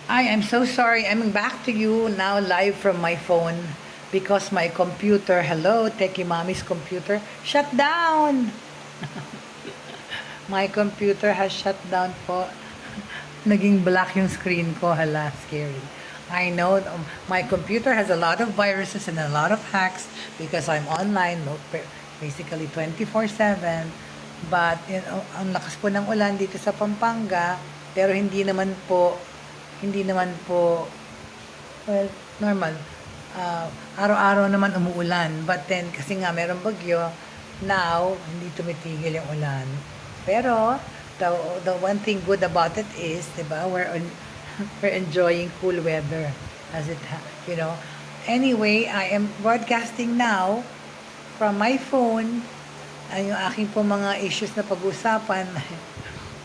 I'm so sorry. I'm back to you now live from my phone because my computer, hello, Techiemommy's computer, shut down. My computer has shut down po. Naging black yung screen ko. Hala, scary. I know my computer has a lot of viruses and a lot of hacks because I'm online, basically 24/7. But ang lakas po ng ulan dito sa Pampanga, pero hindi naman po, well, normal. Araw-araw naman umuulan. But then, kasi nga merong bagyo, now, hindi tumitigil yung ulan. Pero, the one thing good about it is, di ba, we're enjoying cool weather. As it, Anyway, I am broadcasting now from my phone. Yung aking po mga issues na pag-usapan.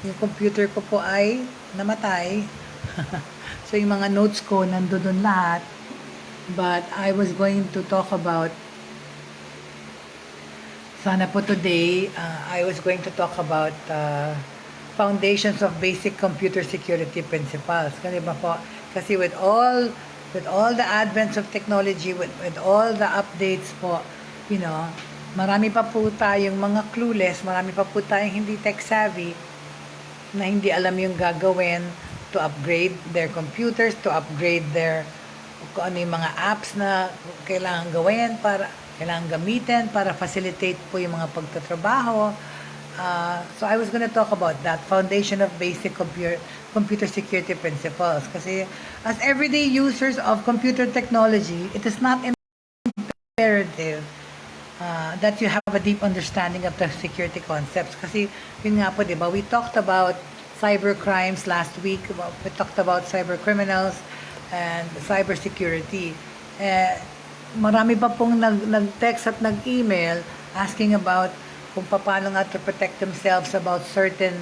Yung computer ko po ay namatay. So, yung mga notes ko, nandoon lahat. But I was going to talk about, sana po today, I was going to talk about foundations of basic computer security principles. Kasi ba po, kasi with all the advents of technology, with all the updates po, marami pa po tayong mga clueless, marami pa po tayong hindi tech savvy, na hindi alam yung gagawin to upgrade their computers, to upgrade their kung ano yung mga apps na kailangan gawin kailangan gamitin para facilitate po yung mga pagtatrabaho. So I was going to talk about that foundation of basic computer security principles. Kasi as everyday users of computer technology, it is not imperative that you have a deep understanding of the security concepts. Kasi yun nga po, di ba? We talked about cyber crimes last week. We talked about cyber criminals and cybersecurity. Marami pa pong nag-text at nag-email asking about kung paano nga to protect themselves about certain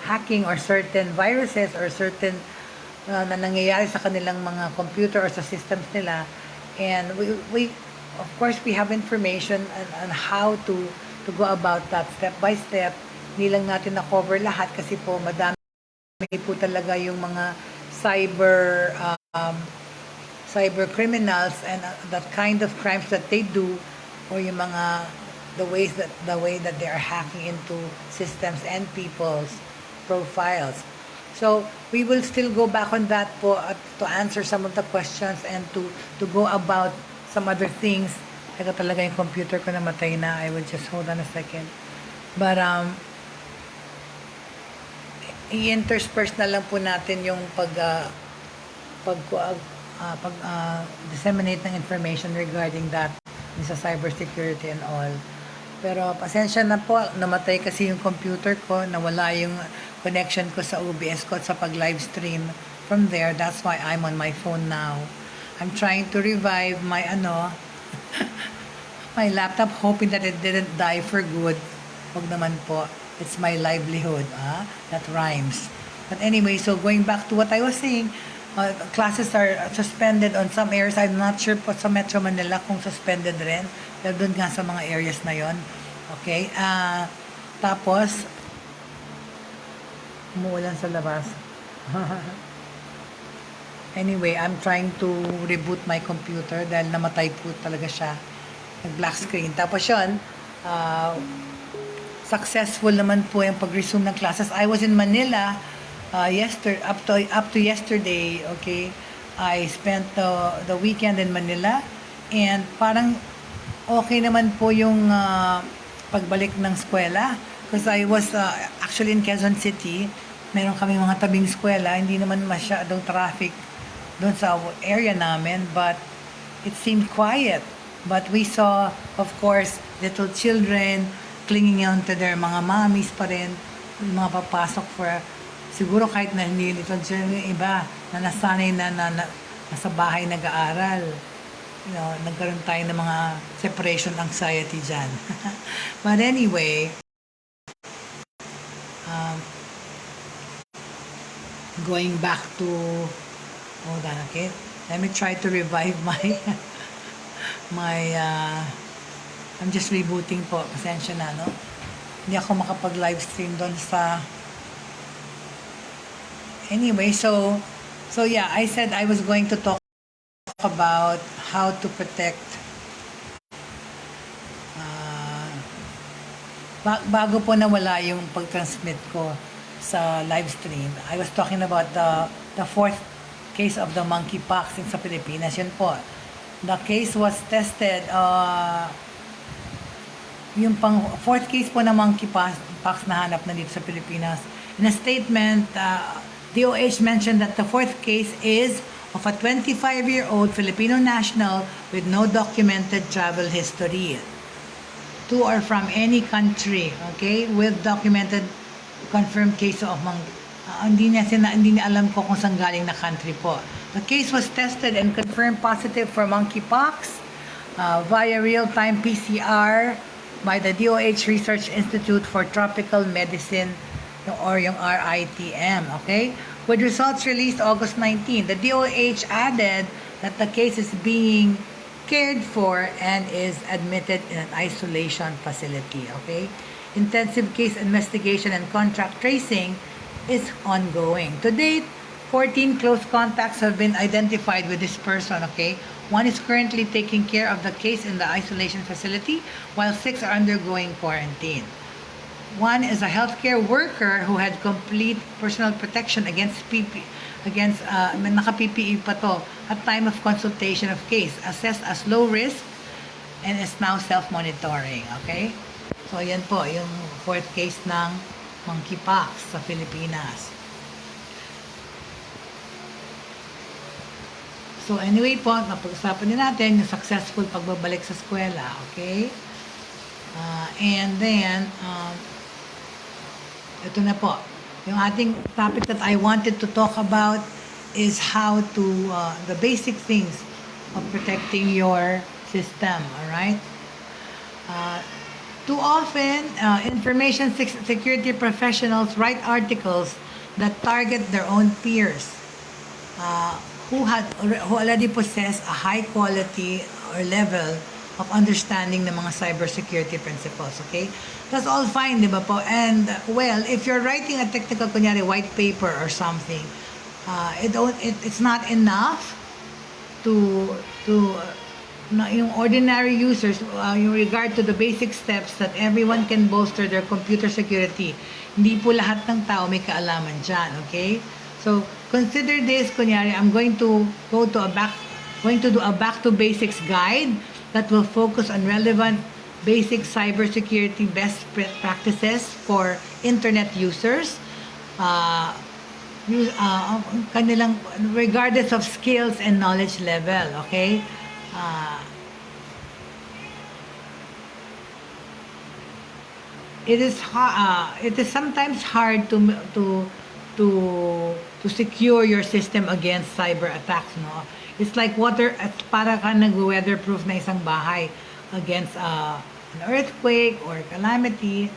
hacking or certain viruses or certain na nangyayari sa kanilang mga computer or sa systems nila. And we of course, we have information on how to go about that step by step. Hindi lang natin na-cover lahat kasi po madami po talaga yung mga cyber criminals and that kind of crimes that they do, or yung mga the way that they are hacking into systems and people's profiles. So we will still go back on that po to answer some of the questions and to go about some other things. Teka, talaga yung computer ko namatay na. I will just hold on a second. But i-intersperse na lang po natin yung disseminate ng information regarding that sa cybersecurity and all. Pero pasensya na po, namatay kasi yung computer ko, nawala yung connection ko sa OBS ko at sa pag-live stream from there. That's why I'm on my phone now. I'm trying to revive my my laptop, hoping that it didn't die for good. Huwag naman po. It's my livelihood. That rhymes. But anyway, so going back to what I was saying, classes are suspended on some areas. I'm not sure po sa Metro Manila kung suspended rin. Pero doon nga sa mga areas na yon. Okay? Tapos, umuulan sa labas. Anyway, I'm trying to reboot my computer dahil namatay po talaga siya. Nag-black screen. Tapos yun, successful naman po yung pag-resume ng classes. I was in Manila up to yesterday, okay? I spent the weekend in Manila and parang okay naman po yung pagbalik ng eskwela because I was actually in Quezon City. Meron kami mga tabing eskwela, hindi naman masyadong traffic doon sa area namin, but it seemed quiet. But we saw, of course, little children clinging on to their mga mommies pa rin, yung mga papasok for, siguro kahit na hindi little children, yung iba na nasanay na nasa bahay nag-aaral. Nagkaroon tayo ng mga separation anxiety dyan. But anyway, going back to, hold on, okay? Let me try to revive I'm just rebooting po. Pasensya na, no? Hindi ako makapag-live stream doon sa... Anyway, so So yeah, I said I was going to talk about how to protect bago po nawala yung pag-transmit ko sa live stream. I was talking about the fourth case of the monkeypox sa Pilipinas. Yun po. The case was tested, yung fourth case po na monkeypox na hanap na dito sa Pilipinas. In a statement, DOH mentioned that the fourth case is of a 25-year-old Filipino national with no documented travel history to or from any country, okay, with documented confirmed case of hindi niya alam ko kung saan galing na country po. The case was tested and confirmed positive for monkeypox via real-time PCR by the DOH Research Institute for Tropical Medicine, or yung RITM, okay? With results released August 19, the DOH added that the case is being cared for and is admitted in an isolation facility, okay? Intensive case investigation and contact tracing is ongoing. To date, 14 close contacts have been identified with this person, okay? One is currently taking care of the case in the isolation facility, while 6 are undergoing quarantine. One is a healthcare worker who had complete personal protection against naka-PPE pa to at time of consultation of case, assessed as low risk and is now self-monitoring, okay? So, yan po, yung fourth case ng monkeypox sa Pilipinas. So, anyway po, napag-usapan din natin yung successful pagbabalik sa eskwela, okay? And then, ito na po. Yung ating topic that I wanted to talk about is how to, the basic things of protecting your system, alright? Too often, information security professionals write articles that target their own peers who already possess a high quality or level of understanding ng mga cybersecurity principles, okay? That's all fine, di ba po? And, well, if you're writing a technical, kunyari, white paper or something, it's not enough yung ordinary users, yung regard to the basic steps that everyone can bolster their computer security. Hindi po lahat ng tao may kaalaman dyan, okay? So, consider this, kunyari, I'm going to do a back to basics guide that will focus on relevant basic cybersecurity best practices for internet users, kanilang regardless of skills and knowledge level, okay? It is sometimes hard to secure your system against cyber attacks, no? It's like para ka nag-weatherproof na isang bahay against an earthquake or calamity.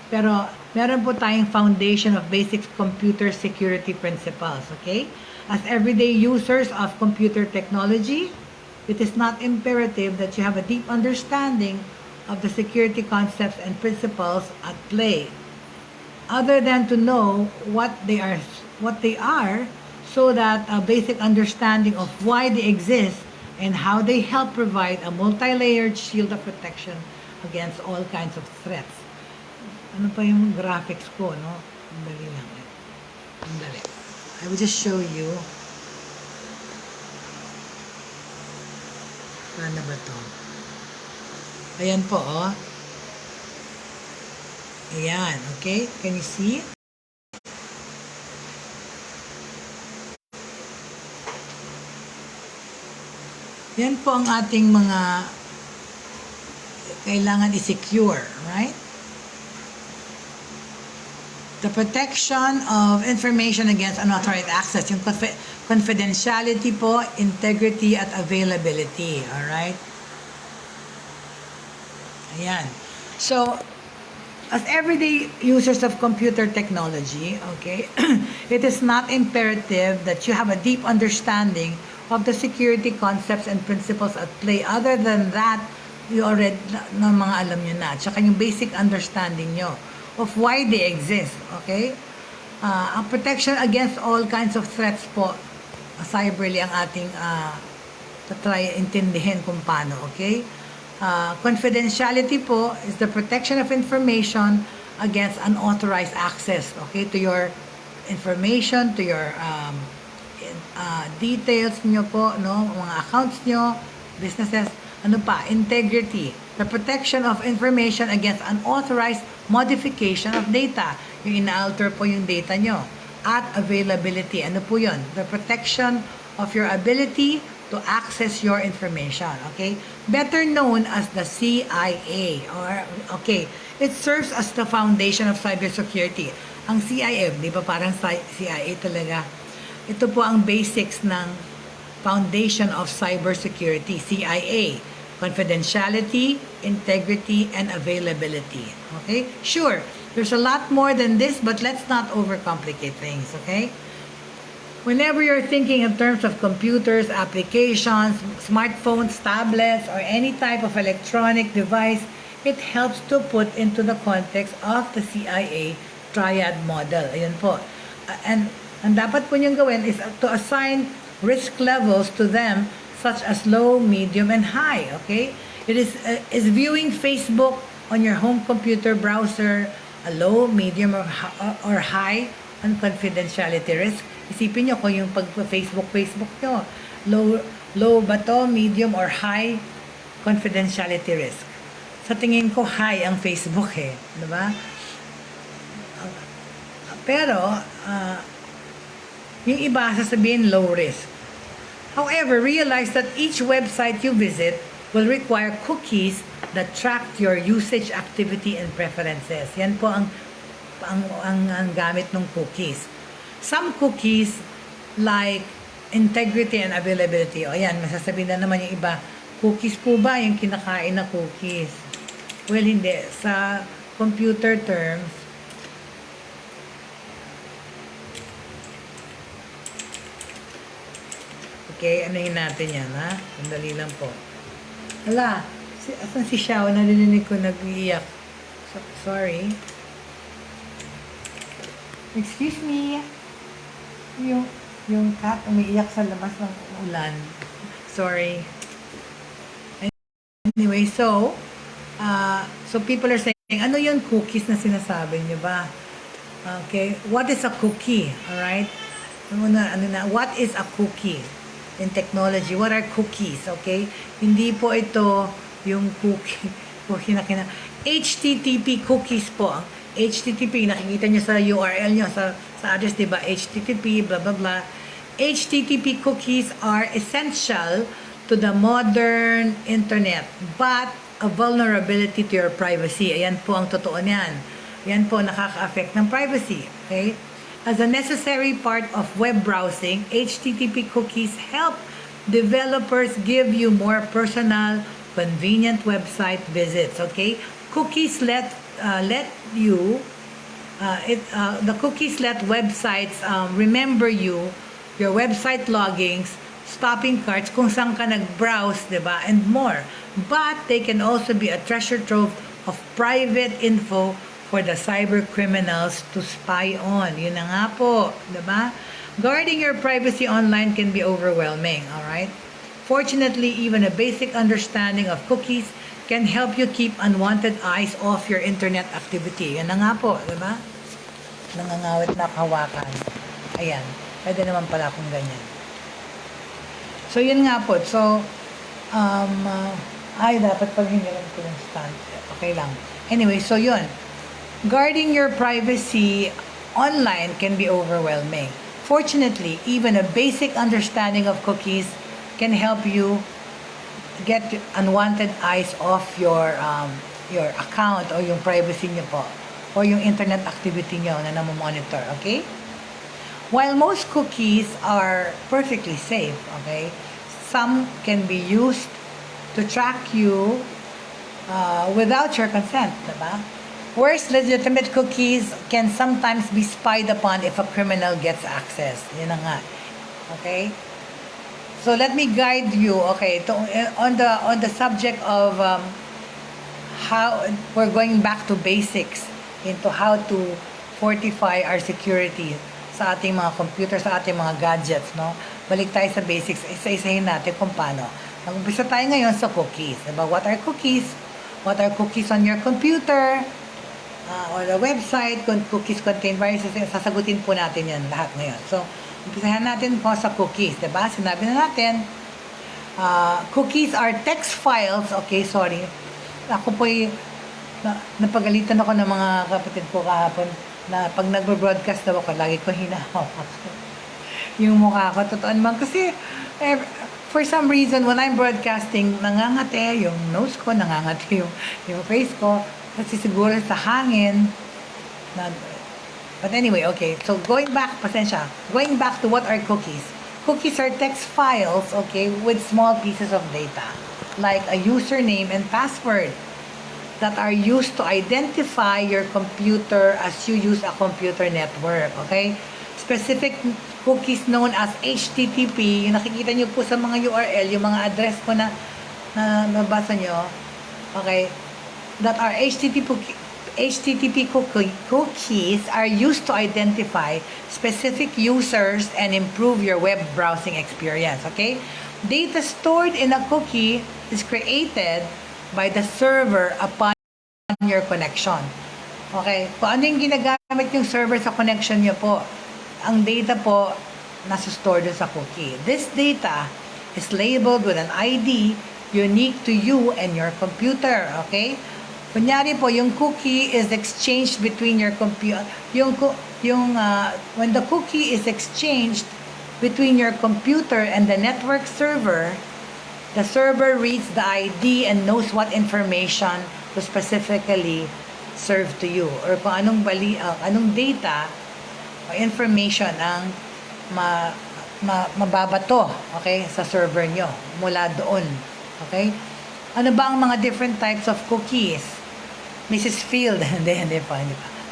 Pero meron po tayong foundation of basic computer security principles, okay? As everyday users of computer technology, it is not imperative that you have a deep understanding of the security concepts and principles at play, other than to know what they are, so that a basic understanding of why they exist and how they help provide a multi-layered shield of protection against all kinds of threats. Ano pa yung graphics ko, no? Dali lang. Dali. I will just show you. Ano ba to? Ayan po, oh. Ayan, okay? Can you see? Yan po ang ating mga kailangan i-secure, right? The protection of information against unauthorized access, yung confidentiality po, integrity at availability, alright? Ayan. So, as everyday users of computer technology, okay, it is not imperative that you have a deep understanding of the security concepts and principles at play. Other than that, you already mga alam nyo na. Tsaka yung basic understanding nyo of why they exist, okay? Ang protection against all kinds of threats po cyberly ang ating try intindihin kung paano, okay? Confidentiality po is the protection of information against unauthorized access, okay, to your information, to your details nyo po, no, mga accounts nyo, businesses. Ano pa? Integrity, the protection of information against unauthorized modification of data. Yung ina-alter po yung data nyo. At availability, ano po yun? The protection of your ability to access your information, okay? Better known as the CIA, or, okay, it serves as the foundation of cybersecurity. Ang CIA, di ba parang CIA talaga? Ito po ang basics ng foundation of cybersecurity, CIA. Confidentiality, integrity, and availability. Okay? Sure, there's a lot more than this, but let's not overcomplicate things, okay? Whenever you're thinking in terms of computers, applications, smartphones, tablets, or any type of electronic device, it helps to put into the context of the CIA triad model. Ayan po. And ang dapat po niyong gawin is to assign risk levels to them such as low, medium, and high, okay? It is viewing Facebook on your home computer browser a low, medium, or high on confidentiality risk. Isipin nyo kung yung pag-Facebook nyo, low ba to, medium, or high confidentiality risk. Sa tingin ko, high ang Facebook diba? Pero, yung iba sasabihin low risk. However, realize that each website you visit will require cookies that track your usage, activity, and preferences. Yan po ang gamit ng cookies. Some cookies like integrity and availability. O yan, masasabihin na naman yung iba, cookies po ba yung kinakain na cookies? Well, hindi. Sa computer terms, okay, anuhin natin yan, ha? Sandali lang po. Hala, asan si Xiao? Narinig ko nag-iiyak. Sorry. Excuse me. Yung cat umiiyak sa labas ng ulan. Sorry. Anyway, so people are saying, ano yung cookies na sinasabi niyo ba? Okay, what is a cookie? Alright? What is a cookie? In technology, what are cookies, okay? Hindi po ito yung cookie HTTP cookies po. HTTP, nakikita nyo sa URL nyo, sa address, diba? HTTP, blah, blah, blah. HTTP cookies are essential to the modern internet, but a vulnerability to your privacy. Ayan po ang totoo niyan. Ayan po, nakaka-affect ng privacy, okay? As a necessary part of web browsing, HTTP cookies help developers give you more personal, convenient website visits. Okay, cookies the cookies let websites remember your website logins, shopping carts, kung saan ka nag-browse, diba, and more. But they can also be a treasure trove of private info for the cyber criminals to spy on. Yun na nga po, diba? Guarding your privacy online can be overwhelming, alright? Fortunately, even a basic understanding of cookies can help you keep unwanted eyes off your internet activity. Yan na nga po, diba? Nangangawit na kahawakan. Ayan, pwede naman pala kung ganyan. So, yun nga po. So, dapat paghingilan ko ng stand. Okay lang. Anyway, so yun. Guarding your privacy online can be overwhelming. Fortunately, even a basic understanding of cookies can help you get unwanted eyes off your account o yung privacy niyo po o yung internet activity niyo na namomonitor, okay? While most cookies are perfectly safe, okay, some can be used to track you without your consent, diba? Whereas legitimate cookies can sometimes be spied upon if a criminal gets access. Yun na nga. Okay? So let me guide you, okay, on the subject of how we're going back to basics into how to fortify our security sa ating mga computer, sa ating mga gadgets, no? Balik tayo sa basics, isa-isahin natin kung paano. Mag-umpisa tayo ngayon sa cookies. Diba? What are cookies? What are cookies on your computer? Or the website? Kung cookies contain viruses, sasagutin po natin yan lahat ngayon. So, umpisahan natin po sa cookies. Diba? Sinabi na natin, cookies are text files. Okay, sorry. Ako po'y napagalitan ako ng mga kapatid ko kahapon na pag nagbo-broadcast daw ako, lagi ko hinahawak yung mukha ko. Totoo naman kasi for some reason when I'm broadcasting, nangangate yung nose ko, nangangate yung face ko kasi siguro sa hangin but anyway, okay, so going back to what are cookies. Cookies are text files, okay, with small pieces of data like a username and password that are used to identify your computer as you use a computer network, okay? Specific cookies known as HTTP, yung nakikita nyo po sa mga URL, yung mga address ko na nabasa nyo, okay, that are HTTP cookies are used to identify specific users and improve your web browsing experience, okay? Data stored in a cookie is created by the server upon your connection. Okay? Kung ano yung ginagamit yung server sa connection nyo po, ang data po nasa store dun sa cookie. This data is labeled with an ID unique to you and your computer. Okay? Kunyari po, yung cookie is exchanged between your computer, when the cookie is exchanged between your computer and the network server, the server reads the ID and knows what information to specifically serve to you or kung anong data o information ang mababato, okay, sa server nyo mula doon. Okay? Ano ba ang mga different types of cookies? Mrs. Field. Hindi pa.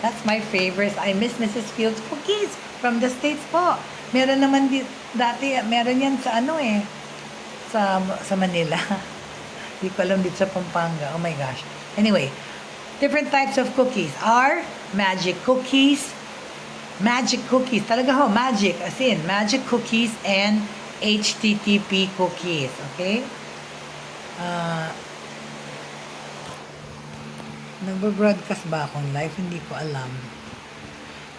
That's my favorite. I miss Mrs. Field's cookies from the States po. Meron naman dati, meron yan sa sa Manila. Hindi ko alam dito sa Pampanga. Oh my gosh. Anyway, different types of cookies are magic cookies. Magic cookies. Talaga ho, magic. As in, magic cookies and HTTP cookies. Okay? Nagbo-broadcast ba akong live? Hindi ko alam.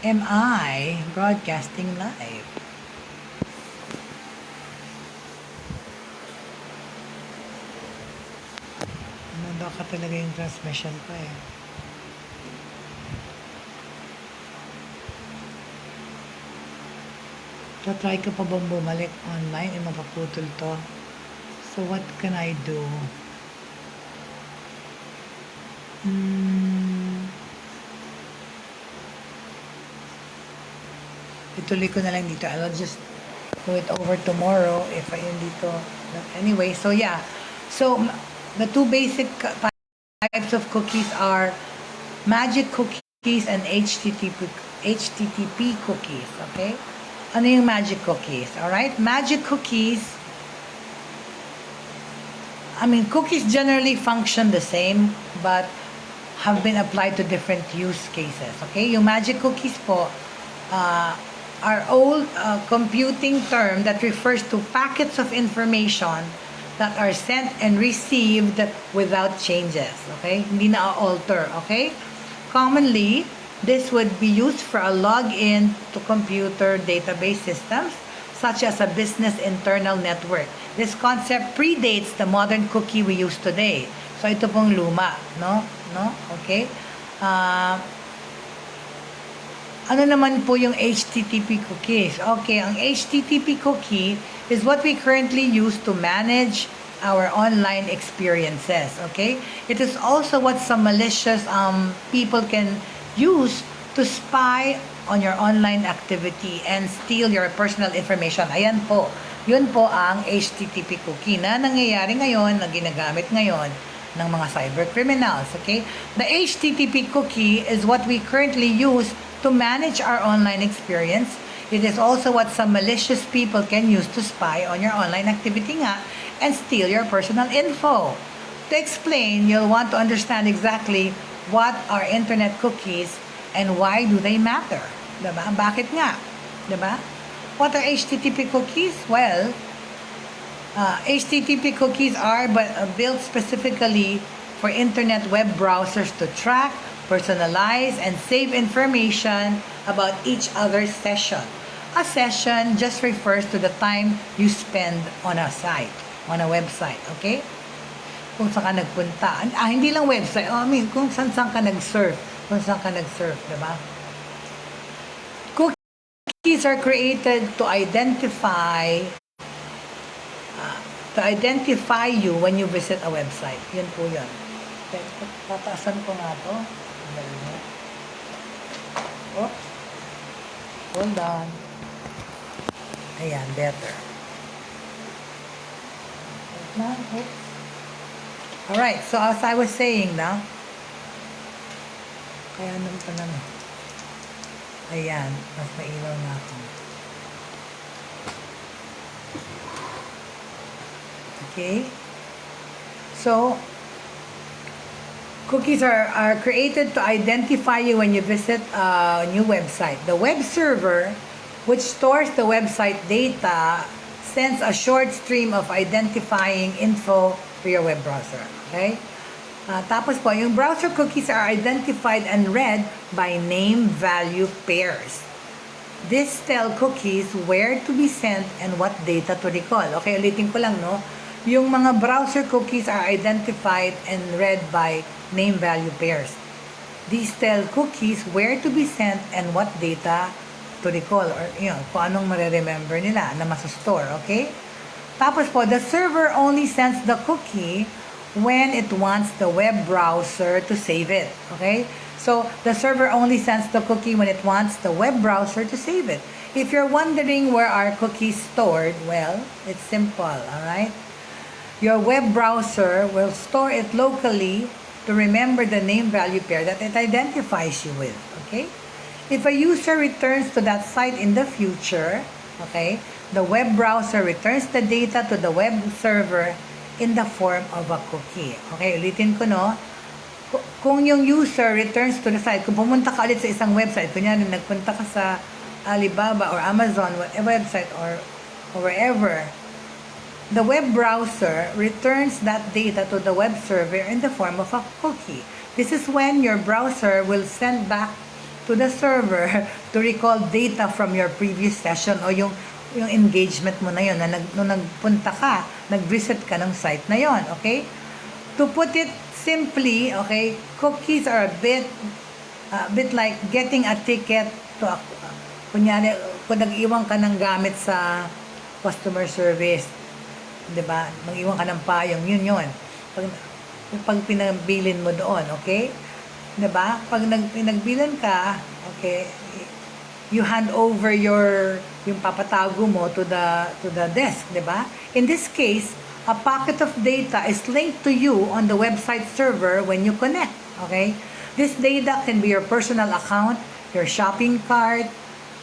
Am I broadcasting live? Baka talaga yung transmission ko eh. So, try ko pa bang bumalik online? Mapaputol to. So, what can I do? Ituloy ko na lang dito. I'll just do it over tomorrow if I dito. Anyway, so yeah. So, the two basic types of cookies are magic cookies and HTTP cookies. Okay? Ano yung magic cookies? Alright? Magic cookies, cookies generally function the same but have been applied to different use cases. Okay? Yung magic cookies po are old computing term that refers to packets of information that are sent and received without changes. Okay? Hindi na-alter. Okay? Commonly, this would be used for a login to computer database systems such as a business internal network. This concept predates the modern cookie we use today. So, ito pong luma. No? Okay? Ano naman po yung HTTP cookies? Okay, ang HTTP cookie is what we currently use to manage our online experiences. Okay? It is also what some malicious people can use to spy on your online activity and steal your personal information. Ayan po. Yun po ang HTTP cookie na nangyayari ngayon, na ginagamit ngayon ng mga cyber criminals. Okay? The HTTP cookie is what we currently use to manage our online experience. It is also what some malicious people can use to spy on your online activity nga and steal your personal info. To explain, you'll want to understand exactly what are internet cookies and why do they matter. Diba? Bakit nga? Diba? What are HTTP cookies? Well, HTTP cookies are built specifically for internet web browsers to track, personalize, and save information about each other's session. A session just refers to the time you spend on a site, on a website, okay? Kung saan ka nagpunta. Hindi lang website. I mean, kung saan ka nag-surf. Kung saan ka nag-surf, diba? Cookies are created to identify you when you visit a website. Yun po yun. Tataasan ko nga to. Oh. Hold on. Ayan, better. Alright, so as I was saying now, kaya naman pa naman. Ayan, mas mailaw na ako. Okay? So, cookies are created to identify you when you visit a new website. The web server, which stores the website data, sends a short stream of identifying info to your web browser. Okay? Tapos po, yung browser cookies are identified and read by name-value pairs. This tell cookies where to be sent and what data to recall. Okay, ulitin ko lang, no? Yung mga browser cookies are identified and read by name-value pairs. These tell cookies where to be sent and what data to recall, or kung anong mareremember nila na masastore, okay? Tapos po, the server only sends the cookie when it wants the web browser to save it, okay? So, the server only sends the cookie when it wants the web browser to save it. If you're wondering where are cookies stored, well, it's simple, alright? Your web browser will store it locally to remember the name-value pair that it identifies you with, okay? If a user returns to that site in the future, okay, the web browser returns the data to the web server in the form of a cookie. Okay, ulitin ko, no? Kung yung user returns to the site, kung pumunta ka ulit sa isang website, kunyari nagpunta ka sa Alibaba or Amazon, whatever website or wherever, the web browser returns that data to the web server in the form of a cookie. This is when your browser will send back to the server to recall data from your previous session o yung engagement mo na yun, na nung nagpunta ka, nag-visit ka ng site na yon, okay? To put it simply, okay, cookies are a bit like getting a ticket to kunyari, kung nag-iwan ka ng gamit sa customer service, di ba? Mag-iwan ka ng payong, yun. Pag pinabilin mo doon, okay? Di ba? Pag pinagbilan ka, okay, you hand over yung papatago mo to the desk, di ba? In this case, a packet of data is linked to you on the website server when you connect, okay? This data can be your personal account, your shopping cart,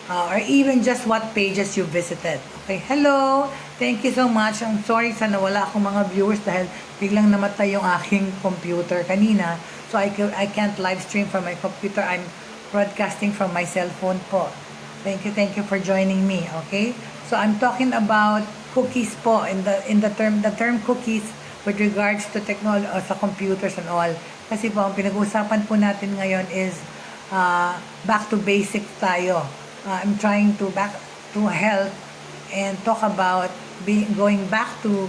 or even just what pages you visited. Okay, hello! Thank you so much. I'm sorry, sana wala akong mga viewers dahil biglang namatay yung aking computer kanina. So I can't live stream from my computer. I'm broadcasting from my cell phone po. Thank you for joining me, okay? So I'm talking about cookies po in the term cookies with regards to technology sa computers and all. Kasi po ang pinag-uusapan po natin ngayon is back to basics tayo. I'm trying to help and talk about going back to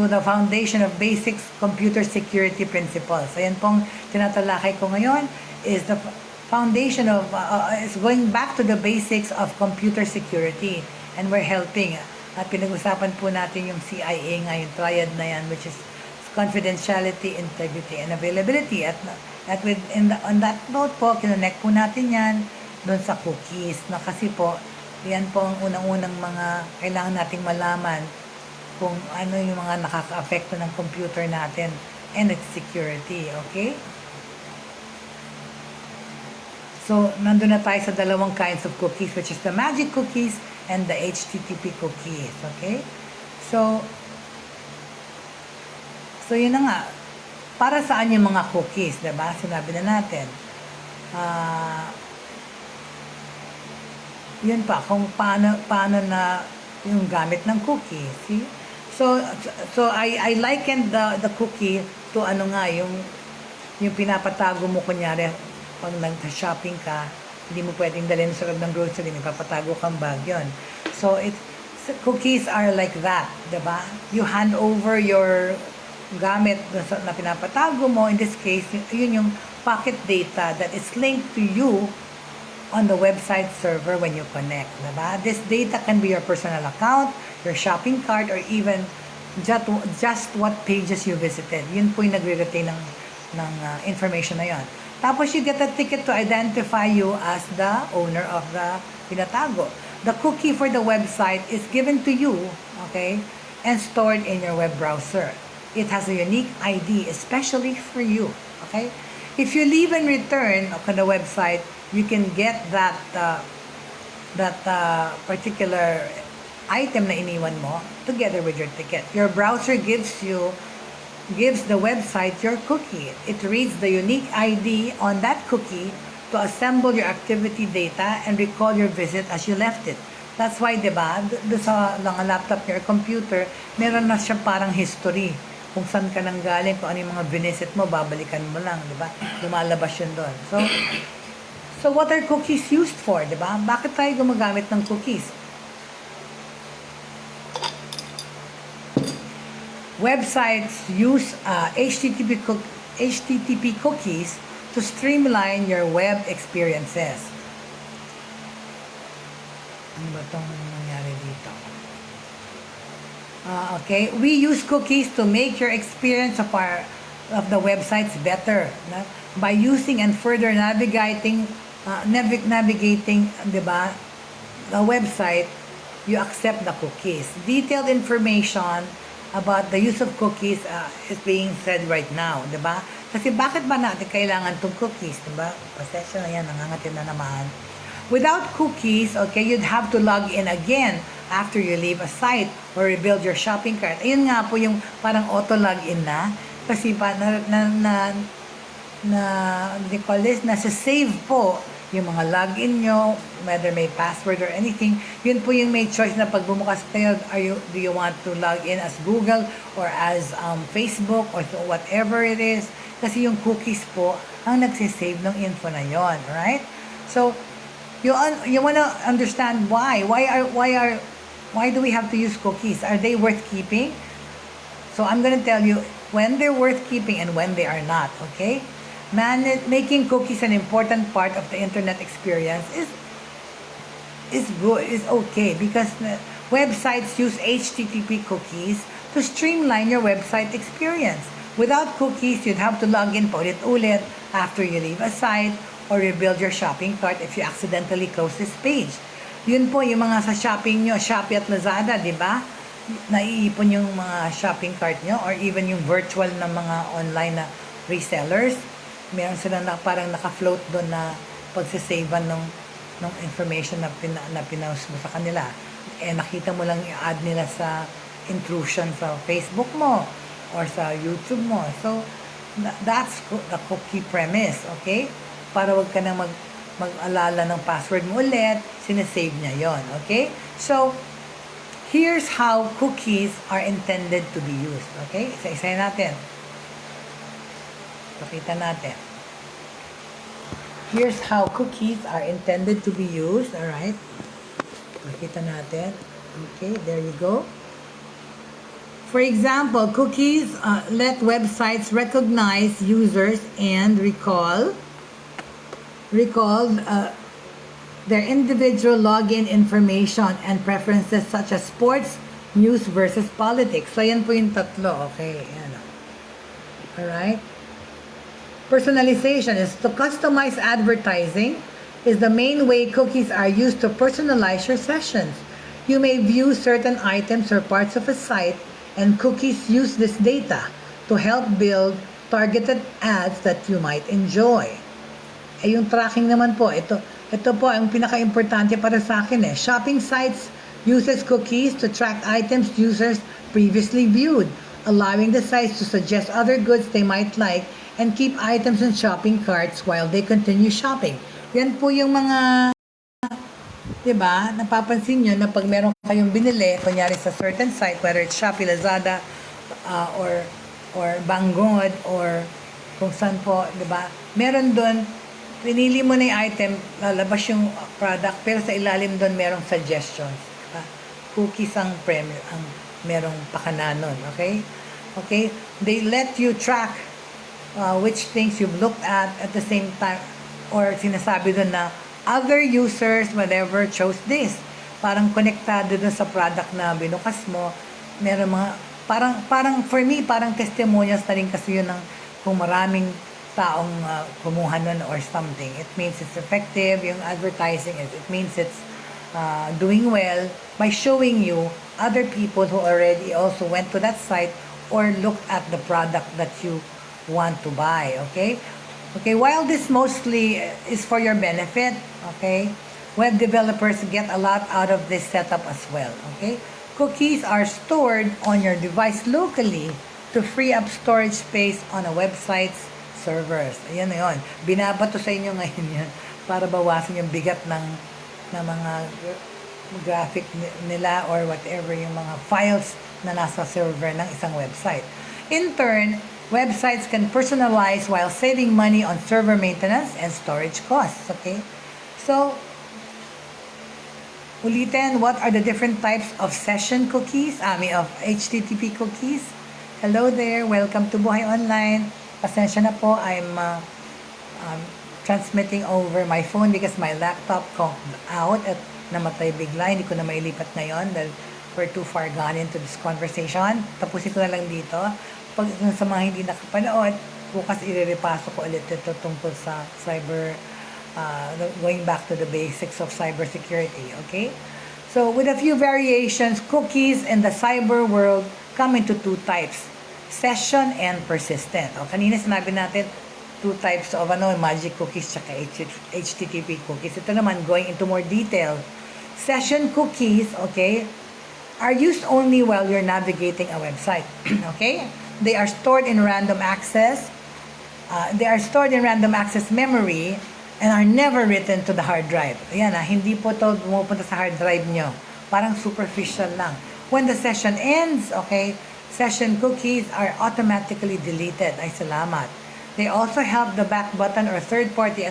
the foundation of basics computer security principles. Ayan pong tinatalakay ko ngayon is the foundation of is going back to the basics of computer security, and we're helping at pinag-usapan po natin yung CIA ngayon, triad na yan, which is confidentiality, integrity, and availability. At on that note po, kinonect po natin yan doon sa cookies, na kasi po yan po ang unang-unang mga kailangan nating malaman kung ano yung mga nakaka-apekto ng computer natin and its security, okay? So, nandun na tayo sa dalawang kinds of cookies, which is the magic cookies and the HTTP cookies, okay? So yun na nga. Para saan yung mga cookies, diba? Sinabi na natin. yun pa, kung paano na yung gamit ng cookie. See? So I likened the cookie to ano nga, yung pinapatago mo kunyari, pag nag-shopping ka, hindi mo pwedeng dalhin sa loob ng grocery, may papatago kang bag, yun. So, cookies are like that, diba? You hand over your gamit na pinapatago mo, in this case, yun yung pocket data that is linked to you on the website server when you connect, diba? This data can be your personal account, your shopping cart, or even just what pages you visited. Yun po yung nagre-retain ng information na yon. Tapos you get a ticket to identify you as the owner of the pinatago. The cookie for the website is given to you, okay, and stored in your web browser. It has a unique ID, especially for you, okay? If you leave and return on the website, you can get that particular item na iniwan mo together with your ticket. Your browser gives the website your cookie. It reads the unique ID on that cookie to assemble your activity data and recall your visit as you left it. That's why, diba, sa laptop or computer, meron na siya parang history. Kung saan ka nang galing, kung ano yung mga visit mo, babalikan mo lang, diba? Lumalabas yun doon. So what are cookies used for, diba? Bakit tayo gumagamit ng cookies? Websites use HTTP cookies to streamline your web experiences. Ano ba itong nangyari dito? Okay, we use cookies to make your experience of the websites better, by using and further navigating, diba, the website. You accept the cookies. Detailed information about the use of cookies is being said right now, diba? Kasi bakit ba natin kailangan itong cookies, diba? Pasensya na yan, nangangatin na naman. Without cookies, okay, you'd have to log in again after you leave a site or rebuild your shopping cart. Ayun nga po yung parang auto-login na. Kasi pa, nasa-save po yung mga login nyo, whether may password or anything. Yun po yung may choice na pag bumukas kayo, do you want to log in as Google or as Facebook or whatever it is. Kasi yung cookies po ang nagsisave ng info na yon, right? So, you want to understand why do we have to use cookies? Are they worth keeping? So I'm going to tell you when they're worth keeping and when they are not, okay? Making cookies an important part of the internet experience is okay, because websites use HTTP cookies to streamline your website experience. Without cookies, you'd have to log in paulit-ulit after you leave a site or rebuild your shopping cart if you accidentally close this page. Yun po yung mga sa shopping nyo, Shopee at Lazada, di ba? Naiipon yung mga shopping cart nyo or even yung virtual na mga online na resellers. Meron silang parang naka-float doon na pagsasavean ng information na pinost mo sa kanila. Nakita mo lang yung ad nila sa intrusion sa Facebook mo or sa YouTube mo. So, that's the cookie premise, okay? Para wag ka na mag-alala ng password mo ulit, sinasave niya yon, okay? So, here's how cookies are intended to be used, okay? Isa-isahin natin. Pakita natin. Here's how cookies are intended to be used, alright? Pakita natin. Okay, there you go. For example, cookies let websites recognize users and recall their individual login information and preferences such as sports, news versus politics. So, yan po yung tatlo. Okay, yan. Alright? Personalization is to customize advertising is the main way cookies are used to personalize your sessions. You may view certain items or parts of a site, and cookies use this data to help build targeted ads that you might enjoy. Yung tracking naman po, ito po ang pinaka-importante para sa akin eh. Shopping sites uses cookies to track items users previously viewed, allowing the sites to suggest other goods they might like and keep items in shopping carts while they continue shopping. Yan po yung mga 'Diba? Napapansin nyo na pag meron kayong binili, kunyari sa certain site, whether it's Shopee, Lazada, or Banggood, or kung saan po, 'diba? Meron doon, pinili mo na yung item, lalabas yung product, pero sa ilalim doon merong suggestions. Diba? Cookies ang premium, ang merong pakananon, okay? Okay? They let you track which things you've looked at the same time, or sinasabi doon na other users, whatever, chose this. Parang konektado dun sa product na binukas mo. Meron mga, parang for me, parang testimonials na rin kasi yun ng kung maraming taong kumuha nun or something. It means it's effective, yung advertising, it means it's doing well by showing you other people who already also went to that site or looked at the product that you want to buy, okay? Okay, while this mostly is for your benefit, okay, web developers get a lot out of this setup as well, okay? Cookies are stored on your device locally to free up storage space on a website's servers. Ayan na yun. Binabato sa inyo ngayon yan para bawasan yung bigat ng mga graphic nila or whatever, yung mga files na nasa server ng isang website. In turn, websites can personalize while saving money on server maintenance and storage costs, okay? So, ulitin, what are the different types of session cookies? Of HTTP cookies? Hello there, welcome to Buhay Online. Pasensya na po, I'm transmitting over my phone because my laptop conked out at namatay bigla. Hindi ko na mailipat ngayon dahil we're too far gone into this conversation. Tapusin ko na lang dito. Pag sa mga hindi nakapanood, bukas irerepaso ko ulit ito tungkol sa cyber, going back to the basics of cybersecurity, okay? So, with a few variations, cookies in the cyber world come into two types, session and persistent. O, kanina sinabi natin, two types of magic cookies tsaka HTTP cookies. Ito naman, going into more detail. Session cookies, okay, are used only while you're navigating a website, okay? They are stored in random access. Memory and are never written to the hard drive. Ayan hindi po to pumupunta sa hard drive nyo. Parang superficial lang. When the session ends, okay, session cookies are automatically deleted. Ay, salamat. They also help the back button or third-party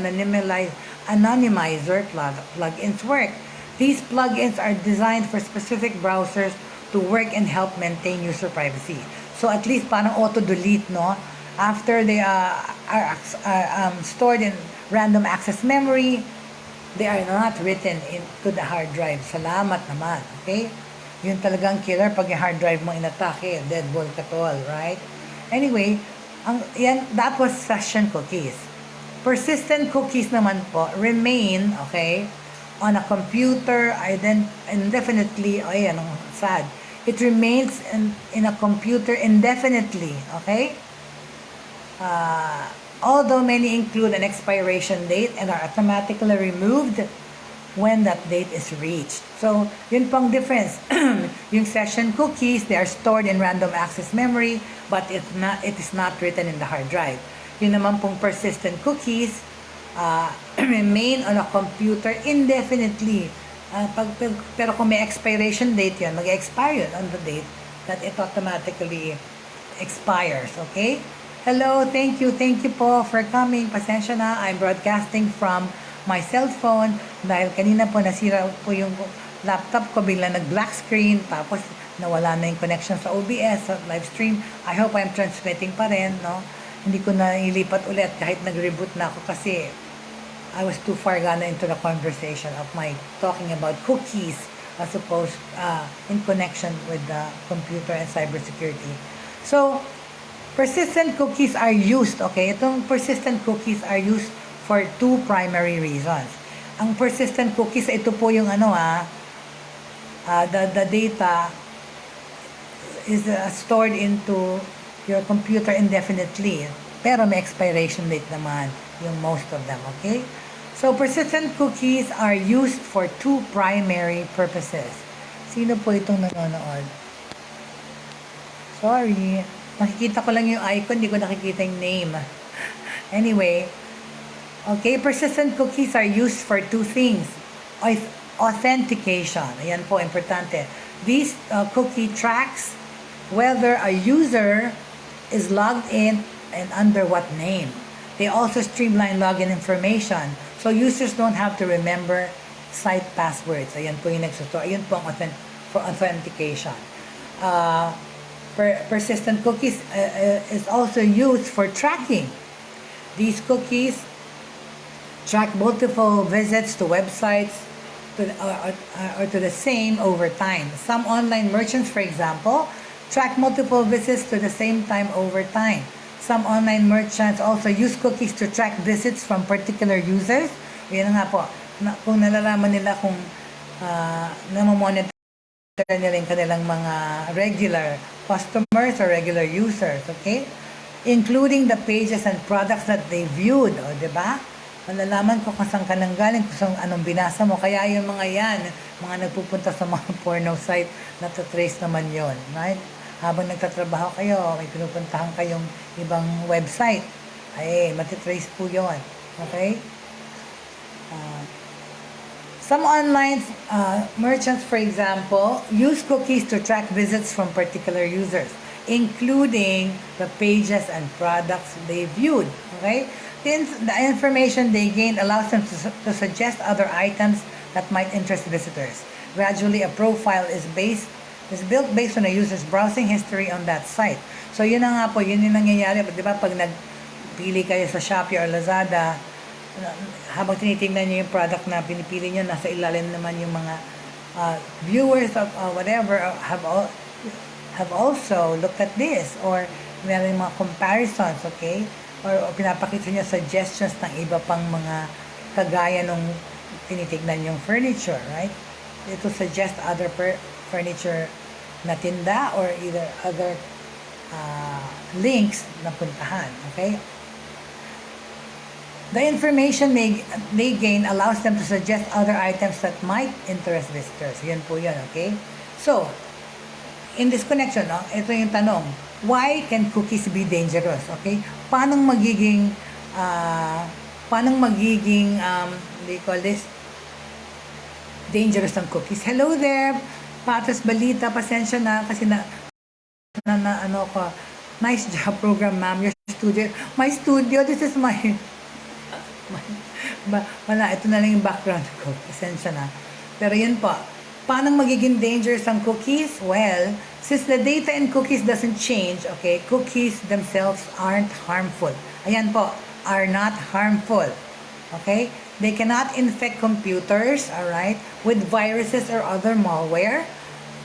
anonymizer plugins work. These plugins are designed for specific browsers to work and help maintain user privacy. So at least parang auto-delete, no? After they are stored in random access memory, they are not written into the hard drive. Salamat naman, okay? Yun talagang killer pag yung hard drive mo inatake, dead ball ka tol, right? Anyway, that was session cookies. Persistent cookies naman po remain, okay, on a computer indefinitely. Oh, yan, sad. It remains in a computer indefinitely, okay? Although many include an expiration date and are automatically removed when that date is reached. So, yun pong difference. Yung session cookies, they are stored in random access memory, but it is not written in the hard drive. Yun naman pong persistent cookies remain on a computer indefinitely. Pero kung may expiration date yun, mag-expire yun on the date that it automatically expires, okay? Hello, thank you po for coming. Pasensya na, I'm broadcasting from my cell phone dahil kanina po nasira po yung laptop ko, bigla nag-black screen, tapos nawala na yung connection sa OBS, sa live stream. I hope I'm transmitting pa rin, no? Hindi ko na ilipat ulit kahit nag-reboot na ako kasi I was too far gone into the conversation of my talking about cookies as opposed in connection with the computer and cybersecurity. So, persistent cookies are used, okay? Itong persistent cookies are used for two primary reasons. Ang persistent cookies, ito po yung the data is stored into your computer indefinitely. Pero may expiration date naman yung most of them, okay? So, persistent cookies are used for two primary purposes. Sino po itong nanonood? Sorry. Nakikita ko lang yung icon, hindi ko nakikita yung name. Anyway, okay, persistent cookies are used for two things. authentication. Ayan po, importante. This cookie tracks whether a user is logged in and under what name. They also streamline login information, so users don't have to remember site passwords. Ayan po yung nagsusto. Ayan po ang for authentication. Persistent cookies is also used for tracking. These cookies track multiple visits to websites or to the same over time. Some online merchants, for example, track multiple visits to the same time over time. Some online merchants also use cookies to track visits from particular users. Yan nga po, kung nalalaman nila kung namomonitor nila yung kanilang mga regular customers or regular users, okay? Including the pages and products that they viewed, o diba? Malalaman ko kung saan ka nang galing, kung saan anong binasa mo. Kaya yung mga yan, mga nagpupunta sa mga porno site, natatrace naman yon, right? Habang nagtatrabaho kayo, may pinupuntahan kayong ibang website, ay matitrace po yon, okay? Some online merchants, for example, use cookies to track visits from particular users, including the pages and products they viewed. Okay? The information they gained allows them to suggest other items that might interest visitors. Gradually, a profile is built based on a user's browsing history on that site. So, yun na nga po, yun yung nangyayari. Di ba, pag nagpili kayo sa Shopee or Lazada, habang tinitingnan nyo yung product na pinipili nyo, nasa ilalim naman yung mga viewers of whatever have also looked at this, or meron mga comparisons, okay? Or pinapakita nyo suggestions ng iba pang mga kagaya nung tinitignan yung furniture, right? It will suggest other furniture na tinda or either other links na puntahan, okay? The information they gain allows them to suggest other items that might interest visitors. Yan po yan, okay? So, in this connection, ito yung tanong, why can cookies be dangerous? Okay? Paano magiging, what do you call this? Dangerous ang cookies. Hello there, Patos Balita, pasensya na kasi ano ko, nice job program, ma'am. Your studio, my studio, this is my wala, ito na lang yung background ko. Pasensya na. Pero yun po. Paano magiging dangerous ang cookies? Well, since the data in cookies doesn't change, okay, cookies themselves aren't harmful. Ayan po, are not harmful. Okay? They cannot infect computers, alright, with viruses or other malware.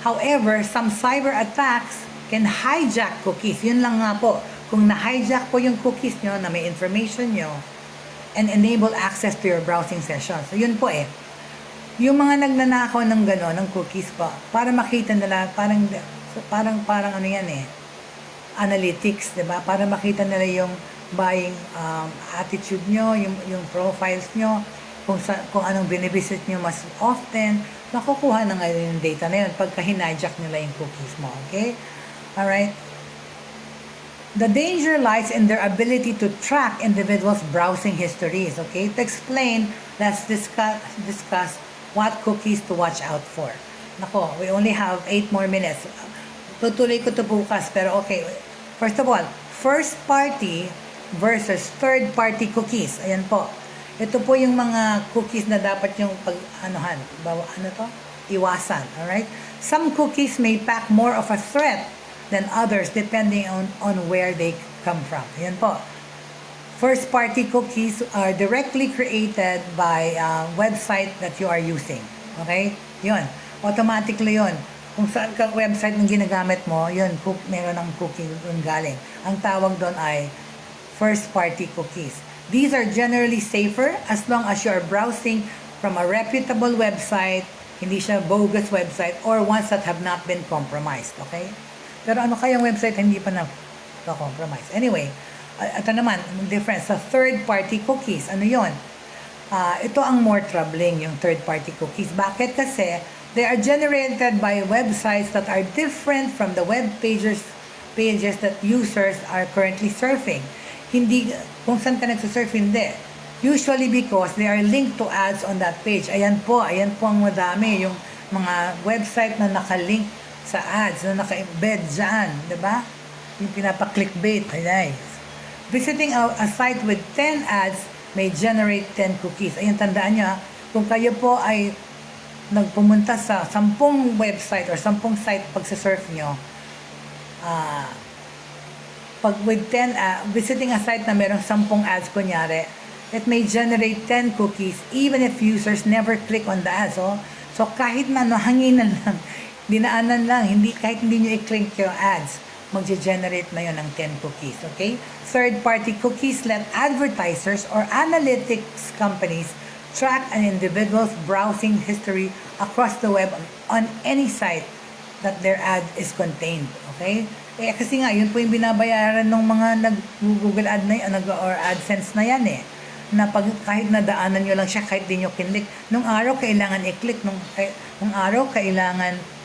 However, some cyber attacks can hijack cookies. Yun lang nga po. Kung na-hijack po yung cookies nyo na may information nyo, and enable access to your browsing session. So, yun po eh. Yung mga nagnanakaw ng gano'n, ng cookies po, para makita nila, parang ano yan eh, analytics, di ba? Para makita nila yung buying attitude nyo, yung profiles nyo, kung anong binivisit nyo mas often, makukuha na ngayon yung data na yun pagka hinijack nila yung cookies mo, okay? Alright? The danger lies in their ability to track individuals' browsing histories. Okay? To explain, let's discuss what cookies to watch out for. Nako, we only have 8 more minutes. Tutuloy ko to bukas, pero okay. First of all, first party versus third party cookies. Ayan po. Ito po yung mga cookies na dapat yung iwasan. Alright? Some cookies may pack more of a threat than others depending on where they come from. Ayan po. First party cookies are directly created by website that you are using. Okay? Yun. Automatically yun. Kung saan ka website ng ginagamit mo, yun, meron ng cookie yung galing. Ang tawag doon ay first party cookies. These are generally safer as long as you are browsing from a reputable website, hindi siya bogus website, or ones that have not been compromised. Okay? Pero ano kayang website hindi pa na-compromise? Anyway, ito naman, difference sa third-party cookies. Ano yon? Ito ang more troubling, yung third-party cookies. Bakit? Kasi they are generated by websites that are different from the web pages that users are currently surfing. Hindi, kung saan ka nagsusurf, hindi. Usually because they are linked to ads on that page. Ayan po ang madami, yung mga website na nakalink sa ads, na naka-embed dyan, di ba? Yung pinapa-clickbait, ayan. Visiting a site with 10 ads may generate 10 cookies. Ayan, tandaan nyo, kung kayo po ay nagpumunta sa 10 website or 10 site pagsasurf nyo, pag with 10, visiting a site na merong 10 ads, kunyari, it may generate 10 cookies even if users never click on the ads. So kahit na hanginan lang, dinaanan lang, kahit hindi nyo i-click yung ads, magge-generate na yun ng 10 cookies. Okay? Third-party cookies let advertisers or analytics companies track an individual's browsing history across the web on any site that their ad is contained. Okay? Kasi nga, yun po yung binabayaran ng mga nag-Google ad na yan, or AdSense na yan eh. Na kahit nadaanan nyo lang siya, kahit di nyo kinlik. Nung araw, kailangan i-click. Nung araw, kailangan,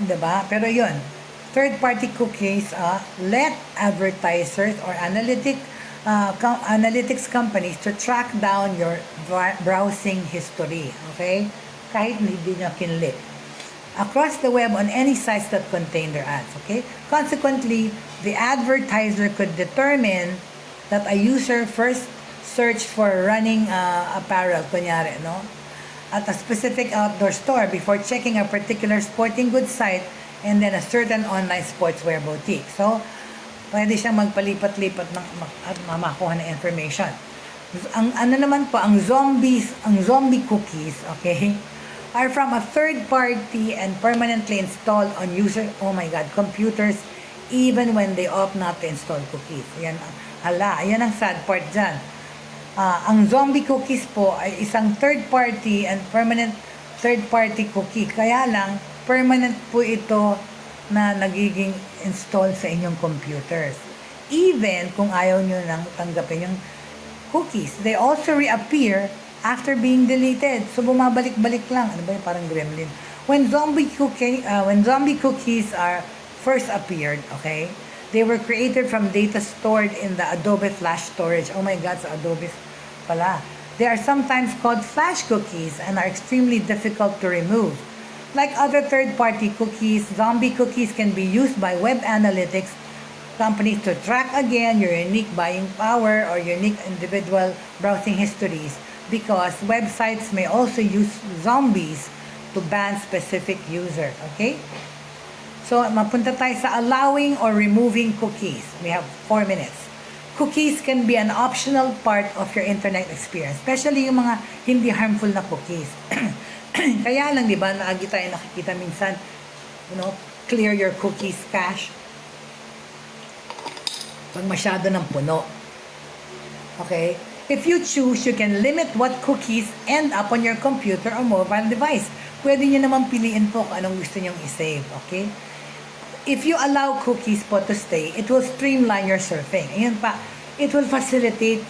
diba? Pero yun, third-party cookies let advertisers or analytics companies to track down your browsing history, okay? Kahit hindi nyo kinlik. Across the web on any sites that contain their ads, okay? Consequently, the advertiser could determine that a user first searched for running apparel, kunyari, no? At a specific outdoor store before checking a particular sporting goods site and then a certain online sportswear boutique. So, pwede siyang magpalipat-lipat at mamakuha ng information. Ang ano naman po, ang zombie cookies, okay, are from a third party and permanently installed on computers even when they opt not to install cookies. Ayan ang sad part dyan. Ang zombie cookies po ay isang third party and permanent third party cookie. Kaya lang, permanent po ito na nagiging install sa inyong computers. Even kung ayaw nyo nang tanggapin yung cookies. They also reappear after being deleted. So, bumabalik-balik lang. Ano ba yung parang gremlin? When zombie cookies are first appeared, okay, they were created from data stored in the Adobe Flash storage. Oh my God, sa Adobe pala. They are sometimes called flash cookies and are extremely difficult to remove. Like other third-party cookies, zombie cookies can be used by web analytics companies to track again your unique buying power or unique individual browsing histories, because websites may also use zombies to ban specific users. Okay? So, mapunta tayo sa allowing or removing cookies. We have 4 minutes. Cookies can be an optional part of your internet experience, especially yung mga hindi harmful na cookies. Kaya lang, di ba, lagi tayo nakikita minsan, clear your cookies cache. Pag masyado ng puno. Okay? If you choose, you can limit what cookies end up on your computer or mobile device. Pwede nyo naman piliin po kung anong gusto nyong i-save. Okay? If you allow cookies po to stay, it will streamline your surfing. Ayan pa, it will facilitate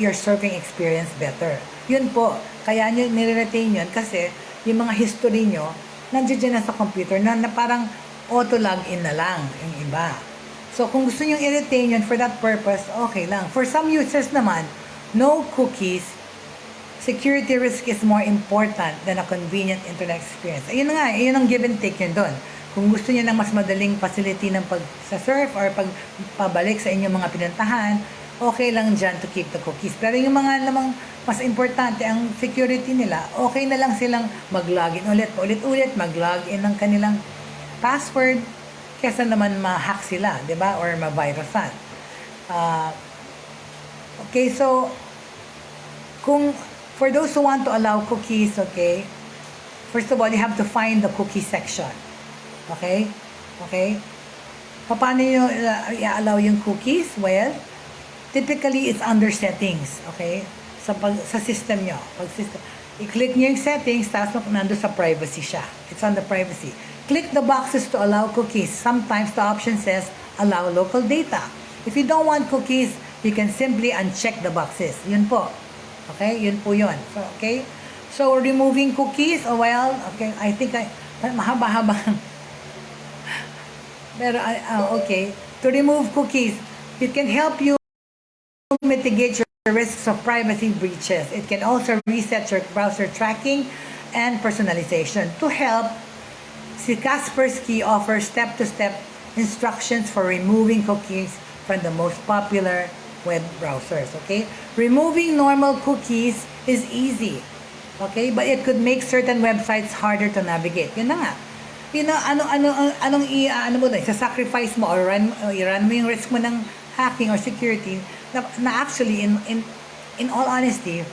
your surfing experience better. Yun po, kaya nyo nire-retain yun kasi yung mga history nyo, nandiyan na sa computer na parang auto-login na lang yung iba. So, kung gusto nyo i-retain yun for that purpose, okay lang. For some users naman, no cookies, security risk is more important than a convenient internet experience. Ayun nga, ayun ang give and take yun doon. Kung gusto niyo ng mas madaling facility ng pag-surf or pagpabalik sa inyong mga pinuntahan, okay lang dyan to keep the cookies. Pero yung mga namang mas importante, ang security nila, okay na lang silang mag-login ulit-ulit, mag-login ng kanilang password, kesa naman ma-hack sila, di ba? Or ma-virusan. Okay, so, for those who want to allow cookies, okay, first of all, you have to find the cookie section. Okay? Okay? Paano nyo i-allow yung cookies? Well, typically, it's under settings. Okay? Sa system nyo. I-click nyo yung settings, tapos nando sa privacy siya. It's on the privacy. Click the boxes to allow cookies. Sometimes the option says, allow local data. If you don't want cookies, you can simply uncheck the boxes. Yun po. Okay? Yun po yun. So, okay? So, removing cookies, well, okay, I think mahaba-haba. Pero, okay. To remove cookies, it can help you limit mitigate your risks of privacy breaches. It can also reset your browser tracking and personalization. To help, si Kaspersky offers step-to-step instructions for removing cookies from the most popular web browsers, okay? Removing normal cookies is easy, okay? But it could make certain websites harder to navigate. Yun na nga. Ano mo doon? Sa-sacrifice mo or i-run mo yung risk mo ng hacking or security na actually, in all honesty,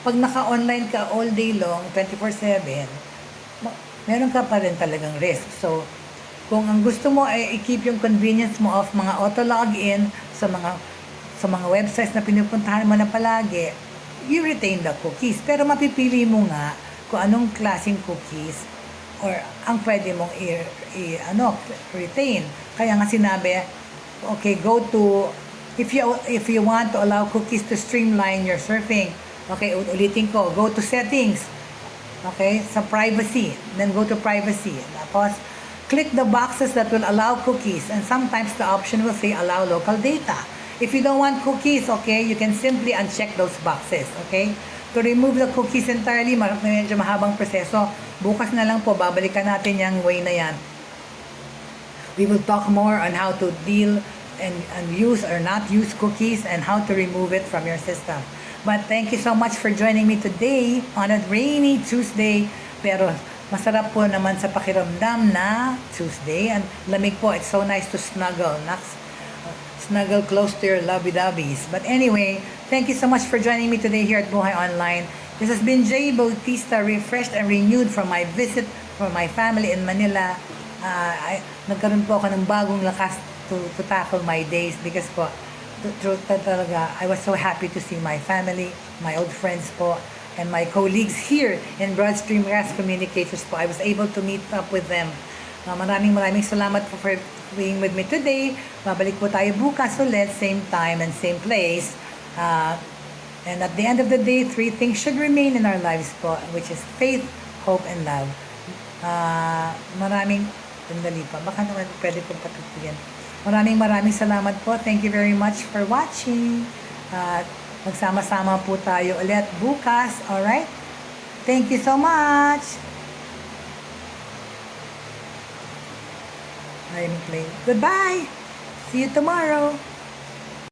pag naka-online ka all day long, 24/7, meron ka pa rin talagang risk. So, kung ang gusto mo ay i-keep yung convenience mo of mga auto-login sa mga websites na pinupuntahan mo na palagi, you retain the cookies. Pero mapipili mo nga kung anong klaseng cookies or ang pwede mong retain. Kaya nga sinabi, okay, go to, if you want to allow cookies to streamline your surfing, okay, ulitin ko, go to settings, okay, sa privacy, then go to privacy. Tapos, click the boxes that will allow cookies, and sometimes the option will say allow local data. If you don't want cookies, okay, you can simply uncheck those boxes, okay? To remove the cookies entirely, medyo mahabang proseso. Bukas na lang po, babalikan natin yung way na yan. We will talk more on how to deal and use or not use cookies and how to remove it from your system. But thank you so much for joining me today on a rainy Tuesday. Pero masarap po naman sa pakiramdam na Tuesday. And lamig po, it's so nice to snuggle. Snuggle close to your lovey-doveys. But anyway, thank you so much for joining me today here at Buhay Online. This has been Jaye Bautista, refreshed and renewed from my visit from my family in Manila. Nagkaroon po ako ng bagong lakas to tackle my days because po, talaga, I was so happy to see my family, my old friends po, and my colleagues here in Broad Stream Cast Communicators po. I was able to meet up with them. Maraming salamat po for being with me today. Babalik po tayo bukas ulit, same time and same place. And at the end of the day, 3 things should remain in our lives po, which is faith, hope, and love. Sandali pa. Baka naman pwede pong patutugyan. Maraming salamat po. Thank you very much for watching. Magsama-sama po tayo ulit bukas. Alright? Thank you so much. I'm playing. Goodbye. See you tomorrow.